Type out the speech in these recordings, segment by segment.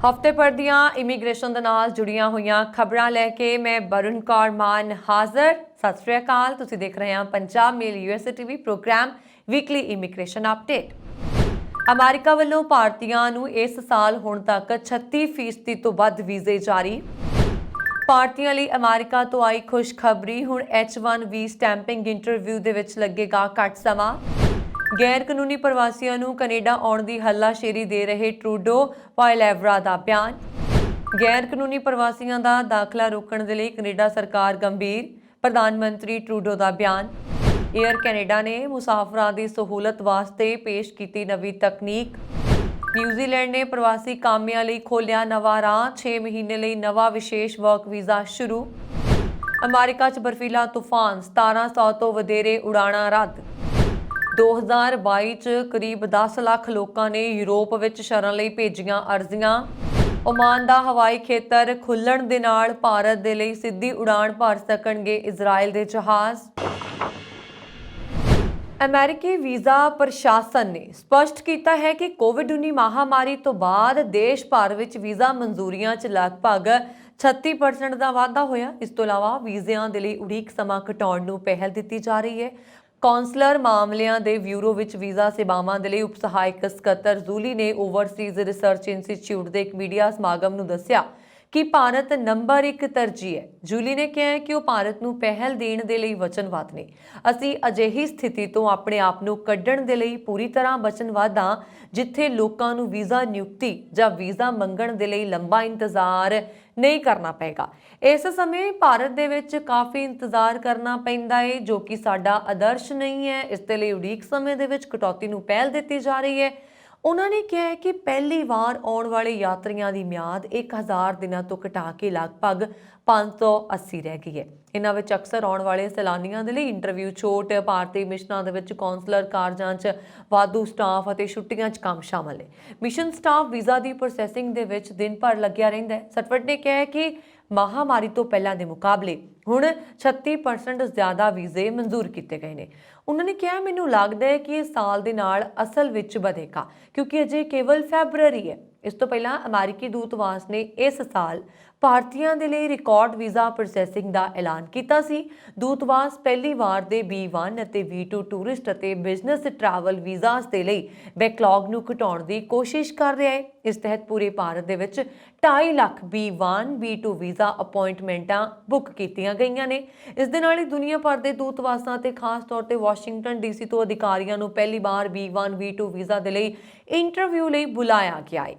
ਹਫ਼ਤੇ ਭਰ ਦੀਆਂ ਇਮੀਗ੍ਰੇਸ਼ਨ ਦੇ ਨਾਲ ਜੁੜੀਆਂ ਹੋਈਆਂ ਖਬਰਾਂ ਲੈ ਕੇ ਮੈਂ ਵਰੁਣ ਕੌਰ ਮਾਨ ਹਾਜ਼ਰ। ਸਤਿ ਸ਼੍ਰੀ ਅਕਾਲ। ਤੁਸੀਂ ਦੇਖ ਰਹੇ ਹੋ Punjab Mail USA TV programme weekly immigration update. ਅਮਰੀਕਾ ਵੱਲੋਂ ਭਾਰਤੀਆਂ ਨੂੰ ਇਸ ਸਾਲ ਹੁਣ ਤੱਕ 36% ਤੋਂ ਵੱਧ ਵੀਜ਼ੇ ਜਾਰੀ। ਭਾਰਤੀਆਂ ਲਈ ਅਮਰੀਕਾ ਤੋਂ ਆਈ ਖੁਸ਼ਖਬਰੀ, ਹੁਣ H1B ਸਟੈਂਪਿੰਗ ਇੰਟਰਵਿਊ ਦੇ ਵਿੱਚ ਲੱਗੇਗਾ ਘੱਟ ਸਮਾਂ। ਗੈਰ ਕਾਨੂੰਨੀ ਪ੍ਰਵਾਸੀਆਂ ਨੂੰ ਕੈਨੇਡਾ ਆਉਣ ਦੀ ਹੱਲਾਸ਼ੇਰੀ ਦੇ ਰਹੇ ਟਰੂਡੋ ਪਾਇਲੈਵਰਾ ਦਾ ਬਿਆਨ। ਗੈਰ ਕਾਨੂੰਨੀ ਪ੍ਰਵਾਸੀਆਂ ਦਾ ਦਾਖਲਾ ਰੋਕਣ ਦੇ ਲਈ ਕੈਨੇਡਾ ਸਰਕਾਰ ਗੰਭੀਰ, ਪ੍ਰਧਾਨ ਮੰਤਰੀ ਟਰੂਡੋ ਦਾ ਬਿਆਨ। ਏਅਰ ਕੈਨੇਡਾ ਨੇ ਮੁਸਾਫਰਾਂ ਦੀ ਸਹੂਲਤ ਵਾਸਤੇ ਪੇਸ਼ ਕੀਤੀ ਨਵੀਂ ਤਕਨੀਕ। ਨਿਊਜ਼ੀਲੈਂਡ ਨੇ ਪ੍ਰਵਾਸੀ ਕਾਮਿਆਂ ਲਈ ਖੋਲ੍ਹਿਆ ਨਵਾਂ ਰਾਹ, 6 ਮਹੀਨੇ ਲਈ ਨਵਾਂ ਵਿਸ਼ੇਸ਼ ਵਰਕ ਵੀਜ਼ਾ ਸ਼ੁਰੂ। ਅਮਰੀਕਾ 'ਚ ਬਰਫੀਲਾ ਤੂਫਾਨ, 1700 ਤੋਂ ਵਧੇਰੇ ਉਡਾਣਾਂ ਰੱਦ। 2022 'ਚ ਕਰੀਬ 10 ਲੱਖ ਲੋਕਾਂ ਨੇ ਯੂਰਪ ਵਿੱਚ ਸ਼ਰਨ ਲਈ ਭੇਜੀਆਂ ਅਰਜ਼ੀਆਂ। ਓਮਾਨ ਦਾ ਹਵਾਈ ਖੇਤਰ ਖੁੱਲ੍ਹਣ ਦੇ ਨਾਲ ਭਾਰਤ ਦੇ ਲਈ ਸਿੱਧੀ ਉਡਾਣ ਭਰ ਸਕਣਗੇ ਇਜ਼ਰਾਈਲ ਦੇ ਜਹਾਜ਼। ਅਮਰੀਕੀ ਵੀਜ਼ਾ ਪ੍ਰਸ਼ਾਸਨ ਨੇ ਸਪਸ਼ਟ ਕੀਤਾ ਹੈ ਕਿ ਕੋਵਿਡ-19 ਮਹਾਮਾਰੀ ਤੋਂ ਬਾਅਦ ਦੇਸ਼ ਭਰ ਵਿੱਚ ਵੀਜ਼ਾ ਮਨਜ਼ੂਰੀਆਂ 'ਚ ਲਗਭਗ 36% ਦਾ ਵਾਧਾ ਹੋਇਆ। ਇਸ ਤੋਂ ਇਲਾਵਾ ਵੀਜ਼ਿਆਂ ਦੇ ਲਈ ਉਡੀਕ ਸਮਾਂ ਘਟਾਉਣ ਨੂੰ ਪਹਿਲ ਦਿੱਤੀ ਜਾ ਰਹੀ ਹੈ। ਕੌਂਸਲਰ ਮਾਮਲਿਆਂ ਦੇ ਬਿਊਰੋ ਵਿੱਚ ਵੀਜ਼ਾ ਸੇਵਾਵਾਂ ਦੇ ਲਈ ਉਪ ਸਹਾਇਕ ਸਕੱਤਰ ਜੂਲੀ ਨੇ ਓਵਰਸੀਜ਼ ਰਿਸਰਚ ਇੰਸਟੀਚਿਊਟ ਦੇ ਇੱਕ ਮੀਡੀਆ ਸਮਾਗਮ ਨੂੰ ਦੱਸਿਆ ਕਿ ਭਾਰਤ ਨੰਬਰ 1 ਤਰਜੀਹ ਹੈ। ਜੂਲੀ ਨੇ ਕਿਹਾ ਕਿ ਉਹ ਭਾਰਤ ਨੂੰ ਪਹਿਲ ਦੇਣ ਦੇ ਲਈ ਵਚਨਬੱਧ ਨੇ। ਅਸੀਂ ਅਜਿਹੀ ਸਥਿਤੀ ਤੋਂ ਆਪਣੇ ਆਪ ਨੂੰ ਕੱਢਣ ਦੇ ਲਈ ਪੂਰੀ ਤਰ੍ਹਾਂ ਵਚਨਬੱਧ ਹਾਂ ਜਿੱਥੇ ਲੋਕਾਂ ਨੂੰ ਵੀਜ਼ਾ ਨਿਯੁਕਤੀ ਜਾਂ ਵੀਜ਼ਾ ਮੰਗਣ ਦੇ ਲਈ ਲੰਬਾ ਇੰਤਜ਼ਾਰ ਨਹੀਂ ਕਰਨਾ ਪਏਗਾ। ਇਸ ਸਮੇਂ ਭਾਰਤ ਦੇ ਵਿੱਚ ਕਾਫੀ ਇੰਤਜ਼ਾਰ ਕਰਨਾ ਪੈਂਦਾ ਹੈ, ਜੋ ਕਿ ਸਾਡਾ ਆਦਰਸ਼ ਨਹੀਂ ਹੈ। ਇਸ ਦੇ ਲਈ ਉਡੀਕ ਸਮੇਂ ਦੇ ਵਿੱਚ ਕਟੌਤੀ ਨੂੰ ਪਹਿਲ ਦਿੱਤੀ ਜਾ ਰਹੀ ਹੈ। ਉਹਨਾਂ ਨੇ ਕਿਹਾ ਕਿ ਪਹਿਲੀ ਵਾਰ ਆਉਣ ਵਾਲੇ ਯਾਤਰੀਆਂ ਦੀ ਮਿਆਦ 1000 ਦਿਨਾਂ ਤੋਂ ਘਟਾ ਕੇ ਲਗਭਗ 580 ਰਹਿ ਗਈ ਹੈ। ਇਹਨਾਂ ਵਿੱਚ ਅਕਸਰ ਆਉਣ ਵਾਲੇ ਸੈਲਾਨੀਆਂ ਦੇ ਲਈ ਇੰਟਰਵਿਊ ਛੋਟ, ਭਾਰਤੀ ਮਿਸ਼ਨਾਂ ਦੇ ਵਿੱਚ ਕੌਂਸਲਰ ਕਾਰਜਾਂ 'ਚ ਵਾਧੂ ਸਟਾਫ ਅਤੇ ਛੁੱਟੀਆਂ 'ਚ ਕੰਮ ਸ਼ਾਮਲ ਹੈ। ਮਿਸ਼ਨ ਸਟਾਫ ਵੀਜ਼ਾ ਦੀ ਪ੍ਰੋਸੈਸਿੰਗ ਦੇ ਵਿੱਚ ਦਿਨ ਭਰ ਲੱਗਿਆ ਰਹਿੰਦਾ ਹੈ। ਸਟਵਰਟ ਨੇ ਕਿਹਾ ਕਿ ਮਹਾਮਾਰੀ ਤੋਂ ਪਹਿਲਾਂ ਦੇ ਮੁਕਾਬਲੇ ਹੁਣ 36% ਜ਼ਿਆਦਾ ਵੀਜ਼ੇ ਮਨਜ਼ੂਰ ਕੀਤੇ ਗਏ ਨੇ। ਉਹਨਾਂ ਨੇ ਕਿਹਾ, ਮੈਨੂੰ ਲੱਗਦਾ ਹੈ ਕਿ ਇਹ ਸਾਲ ਦੇ ਨਾਲ ਅਸਲ ਵਿੱਚ ਵਧੇਗਾ ਕਿਉਂਕਿ ਅਜੇ ਕੇਵਲ ਫੈਬਰਵਰੀ ਹੈ। ਇਸ ਤੋਂ ਪਹਿਲਾਂ ਅਮਰੀਕੀ ਦੂਤਵਾਸ ਨੇ ਇਸ ਸਾਲ ਭਾਰਤੀਆਂ ਦੇ ਲਈ ਰਿਕਾਰਡ ਵੀਜ਼ਾ ਪ੍ਰੋਸੈਸਿੰਗ ਦਾ ਐਲਾਨ ਕੀਤਾ ਸੀ। ਦੂਤਵਾਸ ਪਹਿਲੀ ਵਾਰ ਦੇ B1 ਅਤੇ B2 ਟੂਰਿਸਟ ਅਤੇ ਬਿਜ਼ਨਸ ਟਰੈਵਲ ਵੀਜ਼ਾਸ ਦੇ ਲਈ ਬੈਕਲੌਗ ਨੂੰ ਘਟਾਉਣ ਦੀ ਕੋਸ਼ਿਸ਼ ਕਰ ਰਿਹਾ ਹੈ। ਇਸ ਤਹਿਤ ਪੂਰੇ ਭਾਰਤ ਦੇ ਵਿੱਚ 2.5 lakh B1 B2 visa ਅਪਾਇੰਟਮੈਂਟਾਂ book ਕੀਤੀਆਂ ਗਈਆਂ ਨੇ। ਇਸ ਦੇ ਨਾਲ ਹੀ ਦੁਨੀਆ ਭਰ ਦੇ ਦੂਤਵਾਸਾਂ ਤੇ ਖਾਸ ਤੌਰ ਤੇ ਵਾਸ਼ਿੰਗਟਨ DC ਤੋਂ ਅਧਿਕਾਰੀਆਂ ਨੂੰ ਪਹਿਲੀ ਵਾਰ B1 B2 ਵੀਜ਼ਾ ਦੇ ਲਈ ਇੰਟਰਵਿਊ ਲਈ ਬੁਲਾਇਆ ਗਿਆ ਹੈ।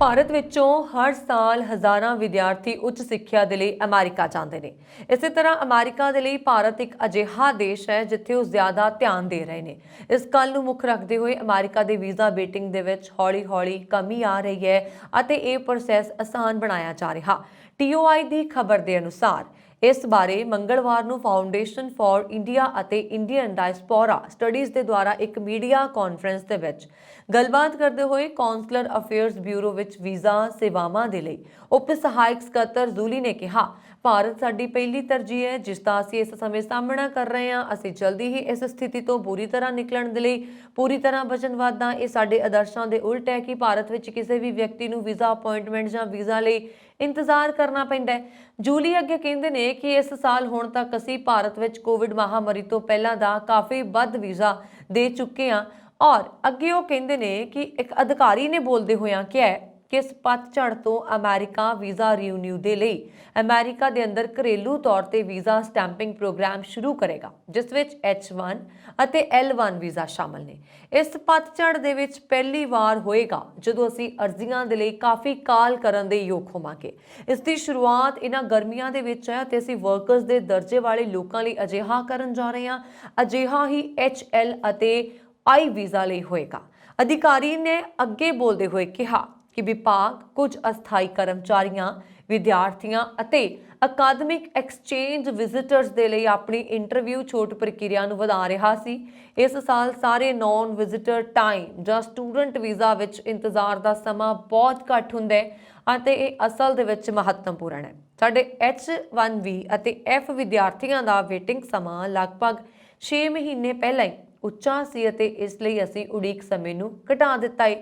ਭਾਰਤ ਵਿੱਚੋਂ ਹਰ ਸਾਲ ਹਜ਼ਾਰਾਂ ਵਿਦਿਆਰਥੀ ਉੱਚ ਸਿੱਖਿਆ ਦੇ ਲਈ ਅਮਰੀਕਾ ਜਾਂਦੇ ਨੇ। ਇਸੇ ਤਰ੍ਹਾਂ ਅਮਰੀਕਾ ਦੇ ਲਈ ਭਾਰਤ ਇੱਕ ਅਜਿਹਾ ਦੇਸ਼ ਹੈ ਜਿੱਥੇ ਉਹ ਜ਼ਿਆਦਾ ਧਿਆਨ ਦੇ ਰਹੇ ਨੇ। ਇਸ ਗੱਲ ਨੂੰ ਮੁੱਖ ਰੱਖਦੇ ਹੋਏ ਅਮਰੀਕਾ ਦੇ ਵੀਜ਼ਾ ਵੇਟਿੰਗ ਦੇ ਵਿੱਚ ਹੌਲੀ-ਹੌਲੀ ਕਮੀ ਆ ਰਹੀ ਹੈ ਅਤੇ ਇਹ ਪ੍ਰੋਸੈਸ ਆਸਾਨ ਬਣਾਇਆ ਜਾ ਰਿਹਾ। TOI ਦੀ ਖਬਰ ਦੇ ਅਨੁਸਾਰ ਇਸ ਬਾਰੇ ਮੰਗਲਵਾਰ ਨੂੰ ਫਾਊਂਡੇਸ਼ਨ ਫਾਰ ਇੰਡੀਆ ਅਤੇ ਇੰਡੀਅਨ ਡਾਇਸਪੋਰਾ ਸਟੱਡੀਜ਼ ਦੇ ਦੁਆਰਾ ਇੱਕ ਮੀਡੀਆ ਕਾਨਫਰੰਸ ਦੇ ਵਿੱਚ ਗੱਲਬਾਤ ਕਰਦੇ ਹੋਏ ਕੌਂਸਲਰ ਅਫੇਅਰਸ ਬਿਊਰੋ ਵਿੱਚ ਵੀਜ਼ਾ ਸੇਵਾਵਾਂ ਦੇ ਲਈ ਉਪ ਸਹਾਇਕ ਸਕੱਤਰ ਜੂਲੀ ਨੇ ਕਿਹਾ, ਭਾਰਤ ਸਾਡੀ ਪਹਿਲੀ ਤਰਜੀਹ ਹੈ ਜਿਸ ਦਾ ਅਸੀਂ ਇਸ ਸਮੇਂ ਸਾਹਮਣਾ ਕਰ ਰਹੇ ਹਾਂ। ਅਸੀਂ ਜਲਦੀ ਹੀ ਇਸ ਸਥਿਤੀ ਤੋਂ ਬੁਰੀ ਤਰ੍ਹਾਂ ਨਿਕਲਣ ਦੇ ਲਈ ਪੂਰੀ ਤਰ੍ਹਾਂ ਵਚਨਬੱਧ ਹਾਂ। ਇਹ ਸਾਡੇ ਆਦਰਸ਼ਾਂ ਦੇ ਉਲਟ ਹੈ ਕਿ ਭਾਰਤ ਵਿੱਚ ਕਿਸੇ ਵੀ ਵਿਅਕਤੀ ਨੂੰ ਵੀਜ਼ਾ ਅਪਾਇੰਟਮੈਂਟ ਜਾਂ ਵੀਜ਼ਾ ਲਈ ਇੰਤਜ਼ਾਰ ਕਰਨਾ ਪੈਂਦਾ ਹੈ। ਜੂਲੀ ਅੱਗੇ ਕਹਿੰਦੇ ਨੇ ਕਿ ਇਸ ਸਾਲ ਹੁਣ ਤੱਕ ਅਸੀਂ ਭਾਰਤ ਵਿੱਚ ਕੋਵਿਡ ਮਹਾਮਾਰੀ ਤੋਂ ਪਹਿਲਾਂ ਦਾ ਕਾਫੀ ਵੱਧ ਵੀਜ਼ਾ ਦੇ ਚੁੱਕੇ ਹਾਂ। ਔਰ ਅੱਗੇ ਉਹ ਕਹਿੰਦੇ ਨੇ ਕਿ ਇੱਕ ਅਧਿਕਾਰੀ ਨੇ ਬੋਲਦੇ ਹੋਇਆਂ ਕਿਹਾ ਕਿ ਇਸ ਪਤਝੜ ਤੋਂ ਅਮਰੀਕਾ ਵੀਜ਼ਾ ਰੀਨਿਊ ਦੇ ਲਈ ਅਮਰੀਕਾ ਦੇ ਅੰਦਰ ਘਰੇਲੂ ਤੌਰ ਤੇ ਵੀਜ਼ਾ ਸਟੈਂਪਿੰਗ ਪ੍ਰੋਗਰਾਮ ਸ਼ੁਰੂ ਕਰੇਗਾ ਜਿਸ ਵਿੱਚ H1 ਅਤੇ L1 ਵੀਜ਼ਾ ਸ਼ਾਮਲ ਨੇ। ਇਸ ਪਤਝੜ ਦੇ ਵਿੱਚ ਪਹਿਲੀ ਵਾਰ ਹੋਏਗਾ ਜਦੋਂ ਅਸੀਂ ਅਰਜ਼ੀਆਂ ਦੇ ਲਈ ਕਾਫੀ ਕਾਲ ਕਰਨ ਦੇ ਯੋਗ ਹੋਵਾਂਗੇ। ਇਸ ਦੀ ਸ਼ੁਰੂਆਤ ਇਹਨਾਂ ਗਰਮੀਆਂ ਦੇ ਵਿੱਚ ਹੈ ਅਤੇ ਅਸੀਂ ਵਰਕਰਸ ਦੇ ਦਰਜੇ ਵਾਲੇ ਲੋਕਾਂ ਲਈ ਅਜਿਹਾ ਕਰਨ ਜਾ ਰਹੇ ਹਾਂ। ਅਜਿਹਾ ਹੀ HL ਅਤੇ I ਵੀਜ਼ਾ ਲਈ ਹੋਏਗਾ। ਅਧਿਕਾਰੀ ਨੇ ਅੱਗੇ ਬੋਲਦੇ ਹੋਏ ਕਿਹਾ ਕਿ ਵਿਭਾਗ ਕੁਝ ਅਸਥਾਈ ਕਰਮਚਾਰੀਆਂ, ਵਿਦਿਆਰਥੀਆਂ ਅਤੇ ਅਕਾਦਮਿਕ ਐਕਸਚੇਂਜ ਵਿਜ਼ਿਟਰਸ ਦੇ ਲਈ ਆਪਣੀ ਇੰਟਰਵਿਊ ਛੋਟ ਪ੍ਰਕਿਰਿਆ ਨੂੰ ਵਧਾ ਰਿਹਾ ਸੀ। ਇਸ ਸਾਲ ਸਾਰੇ ਨੌਨ ਵਿਜ਼ਿਟਰ ਟਾਈਮ ਜਾਂ ਸਟੂਡੈਂਟ ਵੀਜ਼ਾ ਵਿੱਚ ਇੰਤਜ਼ਾਰ ਦਾ ਸਮਾਂ ਬਹੁਤ ਘੱਟ ਹੁੰਦਾ ਹੈ ਅਤੇ ਇਹ ਅਸਲ ਦੇ ਵਿੱਚ ਮਹੱਤਵਪੂਰਨ ਹੈ। ਸਾਡੇ H1B ਅਤੇ F ਵਿਦਿਆਰਥੀਆਂ ਦਾ ਵੇਟਿੰਗ ਸਮਾਂ ਲਗਭਗ 6 ਮਹੀਨੇ ਪਹਿਲਾਂ ਹੀ ਉੱਚਾ ਸੀ ਅਤੇ ਇਸ ਲਈ ਅਸੀਂ ਉਡੀਕ ਸਮੇਂ ਨੂੰ ਘਟਾ ਦਿੱਤਾ ਹੈ।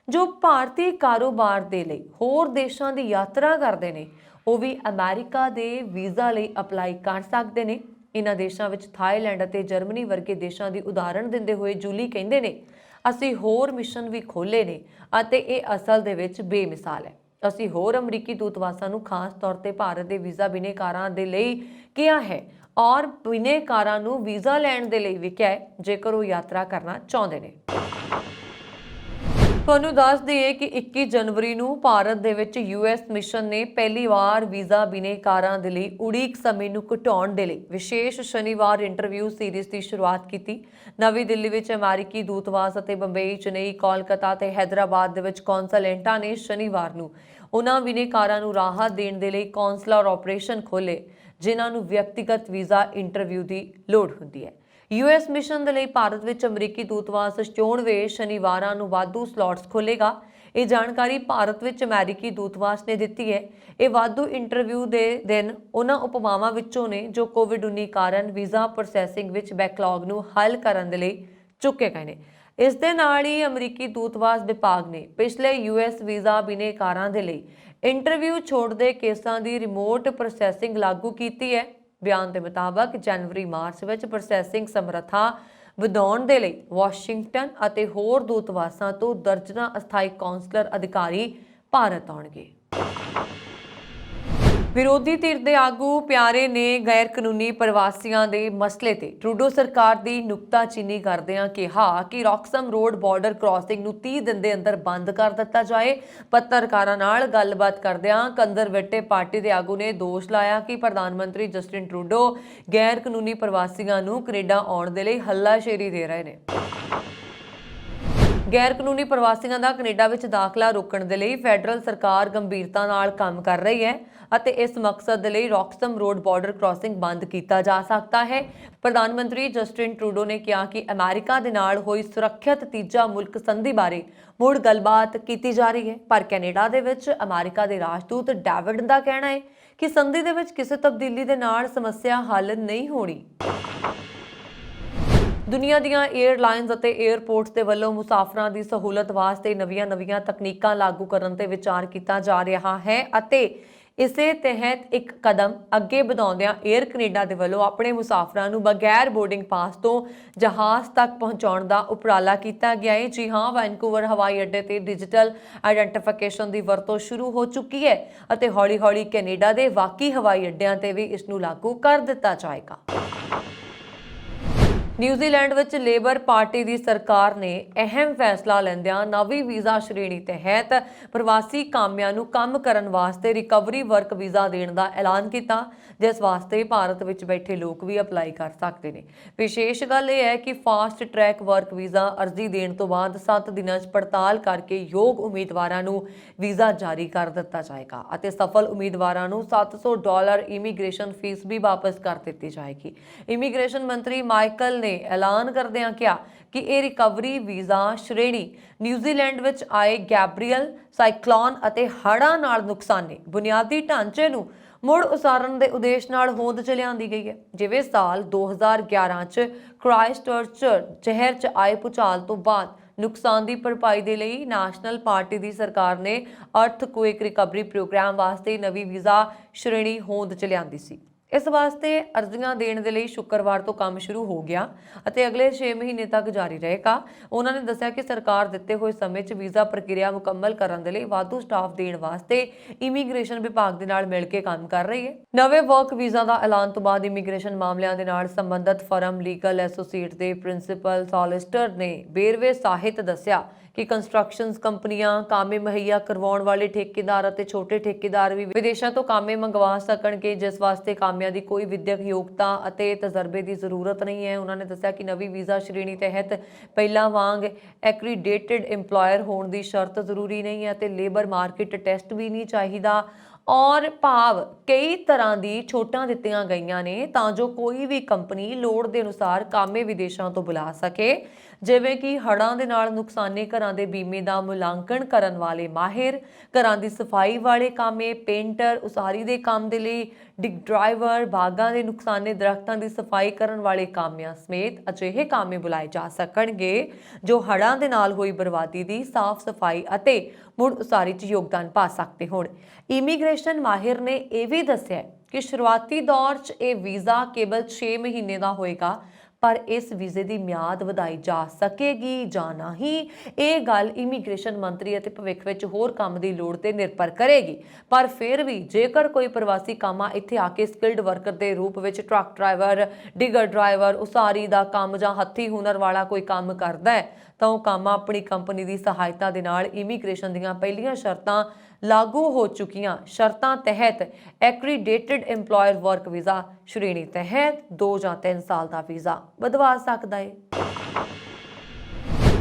ਜੋ ਭਾਰਤੀ ਕਾਰੋਬਾਰ ਦੇ ਲਈ ਹੋਰ ਦੇਸ਼ਾਂ ਦੀ ਯਾਤਰਾ ਕਰਦੇ ਨੇ ਉਹ ਵੀ ਅਮਰੀਕਾ ਦੇ ਵੀਜ਼ਾ ਲਈ ਅਪਲਾਈ ਕਰ ਸਕਦੇ ਨੇ। ਇਹਨਾਂ ਦੇਸ਼ਾਂ ਵਿੱਚ ਥਾਈਲੈਂਡ ਅਤੇ ਜਰਮਨੀ ਵਰਗੇ ਦੇਸ਼ਾਂ ਦੀ ਉਦਾਹਰਣ ਦਿੰਦੇ ਹੋਏ ਜੂਲੀ ਕਹਿੰਦੇ ਨੇ, ਅਸੀਂ ਹੋਰ ਮਿਸ਼ਨ ਵੀ ਖੋਲ੍ਹੇ ਨੇ ਅਤੇ ਇਹ ਅਸਲ ਦੇ ਵਿੱਚ ਬੇਮਿਸਾਲ ਹੈ। ਅਸੀਂ ਹੋਰ ਅਮਰੀਕੀ ਦੂਤਵਾਸਾਂ ਨੂੰ ਖਾਸ ਤੌਰ ਤੇ ਭਾਰਤ ਦੇ ਵੀਜ਼ਾ ਬਿਨੇਕਾਰਾਂ ਦੇ ਲਈ ਕਿਹਾ ਹੈ ਔਰ ਬਿਨੇਕਾਰਾਂ ਨੂੰ ਵੀਜ਼ਾ ਲੈਣ ਦੇ ਲਈ ਵੀ ਕਿਹਾ ਹੈ ਜੇਕਰ ਉਹ ਯਾਤਰਾ ਕਰਨਾ ਚਾਹੁੰਦੇ ਨੇ। ਤੁਹਾਨੂੰ ਦੱਸ ਦਈਏ ਕਿ 21 ਜਨਵਰੀ ਨੂੰ ਭਾਰਤ ਦੇ ਵਿੱਚ ਯੂਐਸ ਮਿਸ਼ਨ ਨੇ ਪਹਿਲੀ ਵਾਰ ਵੀਜ਼ਾ ਬਿਨੇਕਾਰਾਂ ਦੇ ਲਈ ਉਡੀਕ ਸਮੇਂ ਨੂੰ ਘਟਾਉਣ ਦੇ ਲਈ ਵਿਸ਼ੇਸ਼ ਸ਼ਨੀਵਾਰ ਇੰਟਰਵਿਊ ਸੀਰੀਜ਼ ਦੀ ਸ਼ੁਰੂਆਤ ਕੀਤੀ। ਨਵੀਂ ਦਿੱਲੀ ਵਿੱਚ ਅਮਰੀਕੀ ਦੂਤਵਾਸ ਅਤੇ ਬੰਬਈ, ਚੇਨਈ, ਕੋਲਕਾਤਾ ਤੇ ਹੈਦਰਾਬਾਦ ਦੇ ਵਿੱਚ ਕੌਂਸਲੇਟਾਂ ਨੇ ਸ਼ਨੀਵਾਰ ਨੂੰ ਉਹਨਾਂ ਬਿਨੇਕਾਰਾਂ ਨੂੰ ਰਾਹਤ ਦੇਣ ਦੇ ਲਈ ਕੌਂਸਲਰ ਆਪਰੇਸ਼ਨ ਖੋਲ੍ਹੇ ਜਿਨ੍ਹਾਂ ਨੂੰ ਵਿਅਕਤੀਗਤ ਵੀਜ਼ਾ ਇੰਟਰਵਿਊ ਦੀ ਲੋੜ ਹੁੰਦੀ ਹੈ। ਯੂਐਸ ਮਿਸ਼ਨ ਦੇ ਲਈ ਭਾਰਤ ਵਿੱਚ ਅਮਰੀਕੀ ਦੂਤਵਾਸ 94 ਸ਼ਨੀਵਾਰਾਂ ਨੂੰ ਵਾਧੂ ਸਲੋਟਸ ਖੋਲ੍ਹੇਗਾ। ਇਹ ਜਾਣਕਾਰੀ ਭਾਰਤ ਵਿੱਚ ਅਮਰੀਕੀ ਦੂਤਵਾਸ ਨੇ ਦਿੱਤੀ ਹੈ। ਇਹ ਵਾਧੂ ਇੰਟਰਵਿਊ ਦੇ ਦਿਨ ਉਹਨਾਂ ਉਪਮਾਵਾਂ ਵਿੱਚੋਂ ਨੇ ਜੋ ਕੋਵਿਡ-19 ਕਾਰਨ ਵੀਜ਼ਾ ਪ੍ਰੋਸੈਸਿੰਗ ਵਿੱਚ ਬੈਕਲੌਗ ਨੂੰ ਹੱਲ ਕਰਨ ਦੇ ਲਈ ਚੁੱਕੇ ਗਏ ਨੇ। ਇਸ ਦੇ ਨਾਲ ਹੀ ਅਮਰੀਕੀ ਦੂਤਵਾਸ ਵਿਭਾਗ ਨੇ ਪਿਛਲੇ ਯੂਐਸ ਵੀਜ਼ਾ ਬਿਨੇਕਾਰਾਂ ਦੇ ਲਈ ਇੰਟਰਵਿਊ ਛੋੜਦੇ ਕੇਸਾਂ ਦੀ ਰਿਮੋਟ ਪ੍ਰੋਸੈਸਿੰਗ ਲਾਗੂ ਕੀਤੀ ਹੈ। ਬਿਆਨ ਦੇ ਮੁਤਾਬਕ ਜਨਵਰੀ-ਮਾਰਚ ਵਿੱਚ ਪ੍ਰੋਸੈਸਿੰਗ ਸਮਰੱਥਾ ਵਧਾਉਣ ਦੇ ਲਈ ਵਾਸ਼ਿੰਗਟਨ ਅਤੇ ਹੋਰ ਦੂਤਵਾਸਾਂ ਤੋਂ ਦਰਜਨਾਂ ਅਸਥਾਈ ਕੌਂਸਲਰ ਅਧਿਕਾਰੀ ਭਾਰਤ ਆਉਣਗੇ। ਵਿਰੋਧੀ ਧਿਰ ਦੇ ਆਗੂ ਪਿਆਰੇ ਨੇ ਗੈਰ ਕਾਨੂੰਨੀ ਪ੍ਰਵਾਸੀਆਂ ਦੇ ਮਸਲੇ ਤੇ ਟਰੂਡੋ ਸਰਕਾਰ ਦੀ ਨੁਕਤਾਚੀਨੀ ਕਰਦਿਆਂ ਕਿਹਾ ਕਿ ਰੌਕਸਮ ਰੋਡ ਬਾਰਡਰ ਕ੍ਰਾਸਿੰਗ ਨੂੰ 30 ਦਿਨ ਦੇ ਅੰਦਰ ਬੰਦ ਕਰ ਦਿੱਤਾ ਜਾਏ। ਪੱਤਰਕਾਰਾਂ ਨਾਲ ਗੱਲਬਾਤ ਕਰਦਿਆਂ ਕੰਜ਼ਰਵੇਟਿਵ ਪਾਰਟੀ ਦੇ ਆਗੂ ਨੇ ਦੋਸ਼ ਲਾਇਆ ਕਿ ਪ੍ਰਧਾਨ ਮੰਤਰੀ ਜਸਟਿਨ ਟਰੂਡੋ ਗੈਰ ਕਾਨੂੰਨੀ ਪ੍ਰਵਾਸੀਆਂ ਨੂੰ ਕੈਨੇਡਾ ਆਉਣ ਦੇ ਲਈ ਹੱਲਾਸ਼ੇਰੀ ਦੇ ਰਹੇ ਨੇ। ਗੈਰ ਕਾਨੂੰਨੀ ਪ੍ਰਵਾਸੀਆਂ ਦਾ ਕੈਨੇਡਾ ਵਿੱਚ ਦਾਖਲਾ ਰੋਕਣ ਦੇ ਲਈ ਫੈਡਰਲ ਸਰਕਾਰ ਗੰਭੀਰਤਾ ਨਾਲ ਕੰਮ ਕਰ ਰਹੀ ਹੈ ਅਤੇ ਇਸ ਮਕਸਦ ਦੇ ਲਈ ਰੌਕਸਮ ਰੋਡ ਬਾਰਡਰ ਕ੍ਰਾਸਿੰਗ ਬੰਦ ਕੀਤਾ ਜਾ ਸਕਦਾ ਹੈ। ਪ੍ਰਧਾਨ ਮੰਤਰੀ ਜਸਟਿਨ ਟਰੂਡੋ ਨੇ ਕਿਹਾ ਕਿ ਅਮਰੀਕਾ ਦੇ ਨਾਲ ਹੋਈ ਸੁਰੱਖਿਅਤ ਤੀਜਾ ਮੁਲਕ ਸੰਧੀ ਬਾਰੇ ਮੁੜ ਗੱਲਬਾਤ ਕੀਤੀ ਜਾ ਰਹੀ ਹੈ, ਪਰ ਕੈਨੇਡਾ ਦੇ ਵਿੱਚ ਅਮਰੀਕਾ ਦੇ ਰਾਜਦੂਤ ਡੇਵਿਡ ਦਾ ਕਹਿਣਾ ਹੈ ਕਿ ਸੰਧੀ ਦੇ ਵਿੱਚ ਕਿਸੇ ਤਬਦੀਲੀ ਦੇ ਨਾਲ ਸਮੱਸਿਆ ਹੱਲ ਨਹੀਂ ਹੋਣੀ। ਦੁਨੀਆ ਦੀਆਂ 에ਅਰਲਾਈਨਸ ਅਤੇ 에ਅਰਪੋਰਟਸ ਦੇ ਵੱਲੋਂ ਮੁਸਾਫਰਾਂ ਦੀ ਸਹੂਲਤ ਵਾਸਤੇ ਨਵੀਆਂ ਤਕਨੀਕਾਂ ਲਾਗੂ ਕਰਨ ਤੇ ਵਿਚਾਰ ਕੀਤਾ ਜਾ ਰਿਹਾ ਹੈ ਅਤੇ ਇਸੇ ਤਹਿਤ ਇੱਕ ਕਦਮ ਅੱਗੇ ਵਧਾਉਂਦਿਆਂ 에ਅਰ ਕੈਨੇਡਾ ਦੇ ਵੱਲੋਂ ਆਪਣੇ ਮੁਸਾਫਰਾਂ ਨੂੰ ਬਗੈਰ ਬੋਰਡਿੰਗ ਪਾਸ ਤੋਂ ਜਹਾਜ਼ ਤੱਕ ਪਹੁੰਚਾਉਣ ਦਾ ਉਪਰਾਲਾ ਕੀਤਾ ਗਿਆ ਹੈ। ਜੀ ਹਾਂ, ਵੈਨਕੂਵਰ ਹਵਾਈ ਅੱਡੇ ਤੇ ਡਿਜੀਟਲ ਆਇਡੈਂਟੀਫਿਕੇਸ਼ਨ ਦੀ ਵਰਤੋਂ ਸ਼ੁਰੂ ਹੋ ਚੁੱਕੀ ਹੈ ਅਤੇ ਹੌਲੀ-ਹੌਲੀ ਕੈਨੇਡਾ ਦੇ ਬਾਕੀ ਹਵਾਈ ਅੱਡਿਆਂ ਤੇ ਵੀ ਇਸ ਨੂੰ ਲਾਗੂ ਕਰ ਦਿੱਤਾ ਜਾਏਗਾ। ਨਿਊਜ਼ੀਲੈਂਡ ਵਿੱਚ ਲੇਬਰ ਪਾਰਟੀ ਦੀ ਸਰਕਾਰ ਨੇ ਅਹਿਮ ਫੈਸਲਾ ਲੈਂਦਿਆਂ ਨਵੀਂ ਵੀਜ਼ਾ ਸ਼੍ਰੇਣੀ ਤਹਿਤ ਪ੍ਰਵਾਸੀ ਕਾਮਿਆਂ ਨੂੰ ਕੰਮ ਕਰਨ ਵਾਸਤੇ ਰਿਕਵਰੀ ਵਰਕ ਵੀਜ਼ਾ ਦੇਣ ਦਾ ਐਲਾਨ ਕੀਤਾ, ਜਿਸ ਵਾਸਤੇ ਭਾਰਤ ਵਿੱਚ ਬੈਠੇ ਲੋਕ ਵੀ ਅਪਲਾਈ ਕਰ ਸਕਦੇ ਨੇ। ਵਿਸ਼ੇਸ਼ ਗੱਲ ਇਹ ਹੈ ਕਿ ਫਾਸਟ ਟਰੈਕ ਵਰਕ ਵੀਜ਼ਾ ਅਰਜ਼ੀ ਦੇਣ ਤੋਂ ਬਾਅਦ 7 ਦਿਨਾਂ 'ਚ ਪੜਤਾਲ ਕਰਕੇ ਯੋਗ ਉਮੀਦਵਾਰਾਂ ਨੂੰ ਵੀਜ਼ਾ ਜਾਰੀ ਕਰ ਦਿੱਤਾ ਜਾਏਗਾ ਅਤੇ ਸਫਲ ਉਮੀਦਵਾਰਾਂ ਨੂੰ $700 ਇਮੀਗ੍ਰੇਸ਼ਨ ਫੀਸ ਵੀ ਵਾਪਸ ਕਰ ਦਿੱਤੀ ਜਾਏਗੀ। ਇਮੀਗ੍ਰੇਸ਼ਨ ਮੰਤਰੀ ਮਾਈਕਲ ਨੇ ਐਲਾਨ ਕਰਦਿਆਂ ਕਿਹਾ ਕਿ ਇਹ ਰਿਕਵਰੀ ਵੀਜ਼ਾ ਸ਼੍ਰੇਣੀ ਨਿਊਜ਼ੀਲੈਂਡ ਵਿੱਚ ਆਏ ਗੈਬਰੀਅਲ ਸਾਈਕਲੋਨ ਅਤੇ ਹੜ੍ਹਾਂ ਨਾਲ ਨੁਕਸਾਨੇ ਬੁਨਿਆਦੀ ਢਾਂਚੇ ਨੂੰ ਮੁੜ ਉਸਾਰਨ ਦੇ ਉਦੇਸ਼ ਨਾਲ ਹੋਂਦ 'ਚ ਲਿਆਂਦੀ ਗਈ ਹੈ। ਜਿਵੇਂ ਸਾਲ 2011 'ਚ ਕ੍ਰਾਈਸਟਚਰਚ ਸ਼ਹਿਰ 'ਚ ਆਏ ਭੂਚਾਲ ਤੋਂ ਬਾਅਦ ਨੁਕਸਾਨ ਦੀ ਭਰਪਾਈ ਦੇ ਲਈ ਨੈਸ਼ਨਲ ਪਾਰਟੀ ਦੀ ਸਰਕਾਰ ਨੇ ਅਰਥਕੁਏਕ ਰਿਕਵਰੀ ਪ੍ਰੋਗਰਾਮ ਵਾਸਤੇ ਨਵੀਂ ਵੀਜ਼ਾ ਸ਼੍ਰੇਣੀ ਹੋਂਦ 'ਚ ਲਿਆਂਦੀ ਸੀ। ਇਸ ਵਾਸਤੇ ਅਰਜ਼ੀਆਂ ਦੇਣ ਦੇ ਲਈ ਸ਼ੁੱਕਰਵਾਰ ਤੋਂ ਕੰਮ ਸ਼ੁਰੂ ਹੋ ਗਿਆ ਅਤੇ ਅਗਲੇ 6 ਮਹੀਨੇ ਤੱਕ ਜਾਰੀ ਰਹੇਗਾ। ਉਹਨਾਂ ਨੇ ਦੱਸਿਆ ਕਿ ਸਰਕਾਰ ਦਿੱਤੇ ਹੋਏ ਸਮੇਂ 'ਚ ਵੀਜ਼ਾ ਪ੍ਰਕਿਰਿਆ ਮੁਕੰਮਲ ਕਰਨ ਦੇ ਲਈ ਵਾਧੂ ਸਟਾਫ ਦੇਣ ਵਾਸਤੇ ਇਮੀਗ੍ਰੇਸ਼ਨ ਵਿਭਾਗ ਦੇ ਨਾਲ ਮਿਲ ਕੇ ਕੰਮ ਕਰ ਰਹੀ ਹੈ। ਨਵੇਂ ਵਰਕ ਵੀਜ਼ਾ ਦਾ ਐਲਾਨ ਤੋਂ ਬਾਅਦ ਇਮੀਗ੍ਰੇਸ਼ਨ ਮਾਮਲਿਆਂ ਦੇ ਨਾਲ ਸੰਬੰਧਿਤ ਫਰਮ ਲੀਗਲ ਐਸੋਸੀਏਟ ਦੇ ਪ੍ਰਿੰਸੀਪਲ ਸੋਲਿਸਿਟਰ ਨੇ ਵੇਰਵੇ ਸਾਹਿਤ ਦੱਸਿਆ ਕਿ ਕੰਸਟਰਕਸ਼ਨਸ ਕੰਪਨੀਆਂ, ਕਾਮੇ ਮੁਹੱਈਆ ਕਰਵਾਉਣ ਵਾਲੇ ਠੇਕੇਦਾਰ ਅਤੇ ਛੋਟੇ ਠੇਕੇਦਾਰ ਵੀ ਵਿਦੇਸ਼ਾਂ ਤੋਂ ਕਾਮੇ ਮੰਗਵਾ ਸਕਣਗੇ, ਜਿਸ ਵਾਸਤੇ ਕਾਮਿਆਂ ਦੀ ਕੋਈ ਵਿਦਿਅਕ ਯੋਗਤਾ ਅਤੇ ਤਜਰਬੇ ਦੀ ਜ਼ਰੂਰਤ ਨਹੀਂ ਹੈ। ਉਹਨਾਂ ਨੇ ਦੱਸਿਆ ਕਿ ਨਵੀਂ ਵੀਜ਼ਾ ਸ਼੍ਰੇਣੀ ਤਹਿਤ ਪਹਿਲਾਂ ਵਾਂਗ ਐਕਰੀਡੇਟਡ EMPLOYER ਹੋਣ ਦੀ ਸ਼ਰਤ ਜ਼ਰੂਰੀ ਨਹੀਂ ਹੈ ਤੇ ਲੇਬਰ ਮਾਰਕੀਟ ਟੈਸਟ ਵੀ ਨਹੀਂ ਚਾਹੀਦਾ ਔਰ ਭਾਵ ਕਈ ਤਰ੍ਹਾਂ ਦੀ ਛੋਟਾਂ ਦਿੱਤੀਆਂ ਗਈਆਂ ਨੇ ਤਾਂ ਜੋ ਕੋਈ ਵੀ ਕੰਪਨੀ ਲੋੜ ਦੇ ਅਨੁਸਾਰ ਕਾਮੇ ਵਿਦੇਸ਼ਾਂ ਤੋਂ ਬੁਲਾ ਸਕੇ। ਜਿਵੇਂ ਕਿ ਹੜ੍ਹਾਂ ਦੇ ਨਾਲ ਨੁਕਸਾਨੇ ਘਰਾਂ ਦੇ ਬੀਮੇ ਦਾ ਮੁਲਾਂਕਣ ਕਰਨ ਵਾਲੇ ਮਾਹਿਰ, ਘਰਾਂ ਦੀ ਸਫਾਈ ਵਾਲੇ ਕਾਮੇ, ਪੇਂਟਰ, ਉਸਾਰੀ ਦੇ ਕੰਮ ਦੇ ਲਈ ਡਿਗ ਡਰਾਈਵਰ, ਬਾਗਾਂ ਦੇ ਨੁਕਸਾਨੇ ਦਰਖਤਾਂ ਦੀ ਸਫਾਈ ਕਰਨ ਵਾਲੇ ਕਾਮਿਆਂ ਸਮੇਤ ਅਜਿਹੇ ਕਾਮੇ ਬੁਲਾਏ ਜਾ ਸਕਣਗੇ ਜੋ ਹੜ੍ਹਾਂ ਦੇ ਨਾਲ ਹੋਈ ਬਰਬਾਦੀ ਦੀ ਸਾਫ਼ ਸਫਾਈ ਅਤੇ ਮੁੜ ਉਸਾਰੀ 'ਚ ਯੋਗਦਾਨ ਪਾ ਸਕਦੇ ਹੋਣ। ਇਮੀਗ੍ਰੇਸ਼ਨ ਮਾਹਿਰ ਨੇ ਇਹ ਵੀ ਦੱਸਿਆ ਕਿ ਸ਼ੁਰੂਆਤੀ ਦੌਰ 'ਚ ਇਹ ਵੀਜ਼ਾ ਕੇਵਲ 6 ਮਹੀਨੇ ਦਾ ਹੋਏਗਾ, ਪਰ ਇਸ ਵੀਜ਼ੇ ਦੀ ਮਿਆਦ ਵਧਾਈ ਜਾ ਸਕੇਗੀ ਜਾਂ ਨਹੀਂ, ਇਹ ਗੱਲ ਇਮੀਗ੍ਰੇਸ਼ਨ ਮੰਤਰੀ ਅਤੇ ਭਵਿੱਖ ਵਿੱਚ ਹੋਰ ਕੰਮ ਦੀ ਲੋੜ ਤੇ ਨਿਰਭਰ ਕਰੇਗੀ। ਪਰ ਫਿਰ ਵੀ ਜੇਕਰ ਕੋਈ ਪ੍ਰਵਾਸੀ ਕਾਮਾ ਇੱਥੇ ਆ ਕੇ ਸਕਿਲਡ ਵਰਕਰ ਦੇ ਰੂਪ ਵਿੱਚ ਟਰੱਕ ਡਰਾਈਵਰ, ਡਿਗਰ ਡਰਾਈਵਰ, ਉਸਾਰੀ ਦਾ ਕੰਮ ਜਾਂ ਹੱਥੀਂ ਹੁਨਰ ਵਾਲਾ ਕੋਈ ਕੰਮ ਕਰਦਾ ਹੈ ਤਾਂ ਉਹ ਕਾਮਾ ਆਪਣੀ ਕੰਪਨੀ ਦੀ ਸਹਾਇਤਾ ਦੇ ਨਾਲ ਇਮੀਗ੍ਰੇਸ਼ਨ ਦੀਆਂ ਪਹਿਲੀਆਂ ਸ਼ਰਤਾਂ ਲਾਗੂ ਹੋ ਚੁੱਕੀਆਂ ਸ਼ਰਤਾਂ ਤਹਿਤ ਐਕਰੀਡੇਟਡ EMPLOYER ਵਰਕ ਵੀਜ਼ਾ ਸ਼੍ਰੇਣੀ ਤਹਿਤ 2 ਜਾਂ 3 ਸਾਲ ਦਾ ਵੀਜ਼ਾ ਵਧਵਾ ਸਕਦਾ ਹੈ।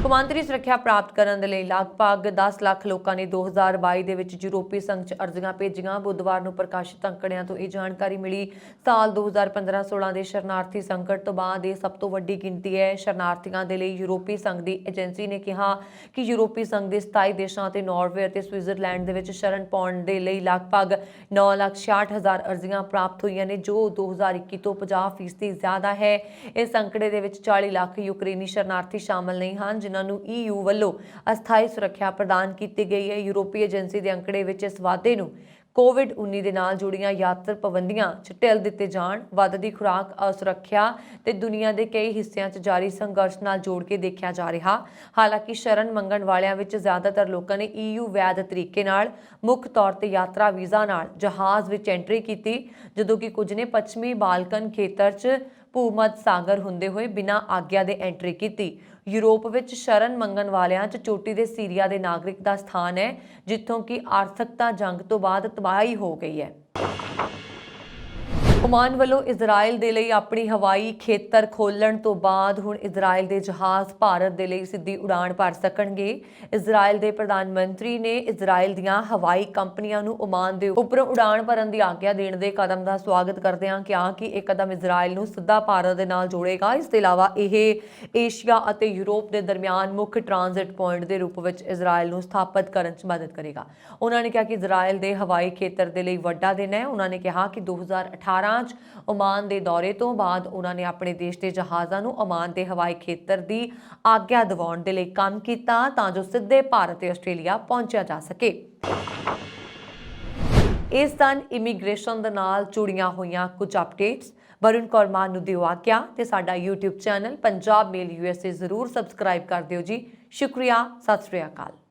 ਕੌਮਾਂਤਰੀ ਸੁਰੱਖਿਆ ਪ੍ਰਾਪਤ ਕਰਨ ਦੇ ਲਈ ਲਗਭਗ 10 ਲੱਖ ਲੋਕਾਂ ਨੇ 2022 ਦੇ ਵਿੱਚ ਯੂਰਪੀ ਸੰਘ 'ਚ ਅਰਜ਼ੀਆਂ ਭੇਜੀਆਂ। ਬੁੱਧਵਾਰ ਨੂੰ ਪ੍ਰਕਾਸ਼ਿਤ ਅੰਕੜਿਆਂ ਤੋਂ ਇਹ ਜਾਣਕਾਰੀ ਮਿਲੀ। ਸਾਲ 2015-16 ਦੇ ਸ਼ਰਨਾਰਥੀ ਸੰਕਟ ਤੋਂ ਬਾਅਦ ਇਹ ਸਭ ਤੋਂ ਵੱਡੀ ਗਿਣਤੀ ਹੈ। ਸ਼ਰਨਾਰਥੀਆਂ ਦੇ ਲਈ ਯੂਰਪੀ ਸੰਘ ਦੀ ਏਜੰਸੀ ਨੇ ਕਿਹਾ ਕਿ ਯੂਰਪੀ ਸੰਘ ਦੇ 27 ਦੇਸ਼ਾਂ ਅਤੇ ਨਾਰਵੇ ਅਤੇ ਸਵਿਟਜ਼ਰਲੈਂਡ ਦੇ ਵਿੱਚ ਸ਼ਰਨ ਪਾਉਣ ਦੇ ਲਈ ਲਗਭਗ 9,66,000 ਅਰਜ਼ੀਆਂ ਪ੍ਰਾਪਤ ਹੋਈਆਂ ਨੇ, ਜੋ 2021 ਤੋਂ 50% ਜ਼ਿਆਦਾ ਹੈ। ਇਸ ਅੰਕੜੇ ਦੇ ਵਿੱਚ 40 ਲੱਖ ਯੂਕਰੇਨੀ ਸ਼ਰਨਾਰਥੀ ਸ਼ਾਮਲ ਨਹੀਂ ਹਨ, ਜਿਨ੍ਹਾਂ ਨੂੰ EU ਵੱਲੋਂ ਅਸਥਾਈ ਸੁਰੱਖਿਆ ਪ੍ਰਦਾਨ ਕੀਤੀ ਗਈ ਹੈ। ਯੂਰਪੀ ਏਜੰਸੀ ਦੇ ਅੰਕੜੇ ਵਿੱਚ ਇਸ ਵਾਧੇ ਨੂੰ COVID-19 ਦੇ ਨਾਲ ਜੁੜੀਆਂ ਯਾਤਰਾ ਪਾਬੰਦੀਆਂ 'ਚ ਢਿੱਲ ਦਿੱਤੇ ਜਾਣ, ਵੱਧਦੀ ਖੁਰਾਕ ਅਸੁਰੱਖਿਆ ਤੇ ਦੁਨੀਆ ਦੇ ਕਈ ਹਿੱਸਿਆਂ 'ਚ ਜਾਰੀ ਸੰਘਰਸ਼ ਨਾਲ ਜੋੜ ਕੇ ਦੇਖਿਆ ਜਾ ਰਿਹਾ। ਹਾਲਾਂਕਿ ਸ਼ਰਨ ਮੰਗਣ ਵਾਲਿਆਂ ਵਿੱਚ ਜ਼ਿਆਦਾਤਰ ਲੋਕਾਂ ਨੇ EU ਵੈਧ ਤਰੀਕੇ ਨਾਲ ਮੁੱਖ ਤੌਰ ਤੇ ਯਾਤਰਾ ਵੀਜ਼ਾ ਨਾਲ ਜਹਾਜ਼ ਵਿੱਚ ਐਂਟਰੀ ਕੀਤੀ, ਜਦੋਂ ਕਿ ਕੁਝ ਨੇ ਪੱਛਮੀ ਬਾਲਕਨ ਖੇਤਰ 'ਚ ਭੂ-ਮੱਧ ਸਾਗਰ ਹੁੰਦੇ ਹੋਏ ਬਿਨਾਂ ਆਗਿਆ ਦੇ ਐਂਟਰੀ ਕੀਤੀ। ਯੂਰਪ ਵਿੱਚ ਸ਼ਰਨ ਮੰਗਣ ਵਾਲਿਆਂ 'ਚ ਚੋਟੀ ਦੇ ਸੀਰੀਆ ਦੇ ਨਾਗਰਿਕ ਦਾ ਸਥਾਨ ਹੈ, ਜਿੱਥੋਂ ਕਿ ਆਰਥਿਕਤਾ ਜੰਗ ਤੋਂ ਬਾਅਦ ਤਬਾਹੀ ਹੋ ਗਈ ਹੈ। ਓਮਾਨ ਵੱਲੋਂ ਇਜ਼ਰਾਈਲ ਦੇ ਲਈ ਆਪਣੀ ਹਵਾਈ ਖੇਤਰ ਖੋਲ੍ਹਣ ਤੋਂ ਬਾਅਦ ਹੁਣ ਇਜ਼ਰਾਈਲ ਦੇ ਜਹਾਜ਼ ਭਾਰਤ ਦੇ ਲਈ ਸਿੱਧੀ ਉਡਾਣ ਭਰ ਸਕਣਗੇ। ਇਜ਼ਰਾਈਲ ਦੇ ਪ੍ਰਧਾਨ ਮੰਤਰੀ ਨੇ ਇਜ਼ਰਾਈਲ ਦੀਆਂ ਹਵਾਈ ਕੰਪਨੀਆਂ ਨੂੰ ਓਮਾਨ ਦੇ ਉੱਪਰੋਂ ਉਡਾਣ ਭਰਨ ਦੀ ਆਗਿਆ ਦੇਣ ਦੇ ਕਦਮ ਦਾ ਸਵਾਗਤ ਕਰਦਿਆਂ ਕਿਹਾ ਕਿ ਇਹ ਕਦਮ ਇਜ਼ਰਾਈਲ ਨੂੰ ਸਿੱਧਾ ਭਾਰਤ ਦੇ ਨਾਲ ਜੋੜੇਗਾ। ਇਸ ਤੋਂ ਇਲਾਵਾ ਇਹ ਏਸ਼ੀਆ ਅਤੇ ਯੂਰਪ ਦੇ ਦਰਮਿਆਨ ਮੁੱਖ ਟ੍ਰਾਂਜ਼ਿਟ ਪੁਆਇੰਟ ਦੇ ਰੂਪ ਵਿੱਚ ਇਜ਼ਰਾਈਲ ਨੂੰ ਸਥਾਪਿਤ ਕਰਨ 'ਚ ਮਦਦ ਕਰੇਗਾ। ਉਹਨਾਂ ਨੇ ਕਿਹਾ ਕਿ ਇਜ਼ਰਾਈਲ ਦੇ ਹਵਾਈ ਖੇਤਰ ਦੇ ਲਈ ਵੱਡਾ ਦਿਨ ਹੈ। ਉਹਨਾਂ ਨੇ ਕਿਹਾ ਕਿ 2018 ਓਮਾਨ ਦੇ ਦੌਰੇ ਤੋਂ ਬਾਅਦ ਉਹਨਾਂ ਨੇ ਆਪਣੇ ਦੇਸ਼ ਦੇ ਜਹਾਜ਼ਾਂ ਨੂੰ ਓਮਾਨ ਦੇ ਹਵਾਈ ਖੇਤਰ ਦੀ ਆਗਿਆ ਦਿਵਾਉਣ ਦੇ ਲਈ ਕੰਮ ਕੀਤਾ ਤਾਂ ਜੋ ਸਿੱਧੇ ਭਾਰਤ ਤੇ ਆਸਟ੍ਰੇਲੀਆ ਪਹੁੰਚਿਆ ਜਾ ਸਕੇ। ਇਸ ਸਨ ਇਮੀਗ੍ਰੇਸ਼ਨ ਦੇ ਨਾਲ ਜੁੜੀਆਂ ਹੋਈਆਂ ਕੁਝ ਅਪਡੇਟਸ। ਵਰੁਣ ਕੌਰ ਮਾਨ ਨੂੰ ਦਿਓ ਆਗਿਆ ਤੇ ਸਾਡਾ YouTube channel Punjab Mail USA ਜ਼ਰੂਰ ਸਬਸਕ੍ਰਾਈਬ ਕਰ ਦਿਓ ਜੀ। ਸ਼ੁਕਰੀਆ, ਸਤਿ ਸ਼੍ਰੀ ਅਕਾਲ।